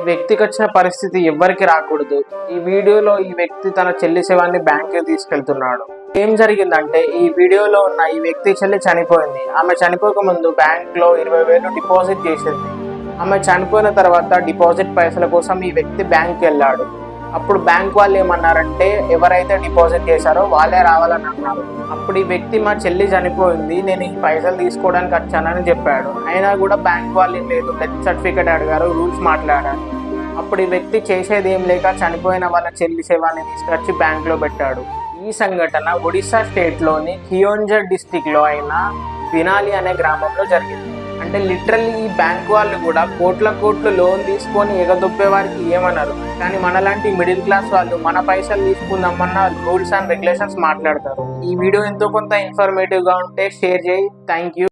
వ్యక్తికి వచ్చిన పరిస్థితి ఎవ్వరికి రాకూడదు. ఈ వీడియోలో ఈ వ్యక్తి తన చెల్లి శవాన్ని బ్యాంకుకి తీసుకెళ్తున్నాడు. ఏం జరిగిందంటే ఈ వీడియోలో ఉన్న ఈ వ్యక్తి చెల్లి చనిపోయింది. ఆమె చనిపోక ముందు బ్యాంక్ లో 20,000 డిపాజిట్ చేసింది. ఆమె చనిపోయిన తర్వాత డిపాజిట్ పైసల కోసం ఈ వ్యక్తి బ్యాంక్కి వెళ్ళాడు. అప్పుడు బ్యాంక్ వాళ్ళు ఏమన్నారంటే ఎవరైతే డిపాజిట్ చేశారో వాళ్ళే రావాలని అన్నారు. అప్పుడు ఈ వ్యక్తి మా చెల్లి చనిపోయింది, నేను ఈ పైసలు తీసుకోవడానికి వచ్చానని చెప్పాడు. అయినా కూడా బ్యాంక్ వాళ్ళు ఏం లేదు, డెత్ సర్టిఫికేట్ అడిగారు, రూల్స్ మాట్లాడారు. అప్పుడు ఈ వ్యక్తి చేసేది ఏం లేక చనిపోయిన వాళ్ళ చెల్లి శవాన్ని తీసుకొచ్చి బ్యాంక్లో పెట్టాడు. ఈ సంఘటన ఒడిశా స్టేట్లోని కియోంఝర్ డిస్టిక్లో అయిన బినాలి అనే గ్రామంలో జరిగింది. అంటే లిటరల్లీ ఈ బ్యాంక్ వాళ్ళు కూడా కోట్ల లోన్ తీసుకొని ఎగదొబ్బే వారికి ఏమన్నారు, కానీ మనలాంటి మిడిల్ క్లాస్ వాళ్ళు మన పైసలు తీసుకుందామన్న రూల్స్ అండ్ రెగ్యులేషన్స్ మాట్లాడతారు. ఈ వీడియో ఎంతో కొంత ఇన్ఫర్మేటివ్గా ఉంటే షేర్ చేయి. Thank you.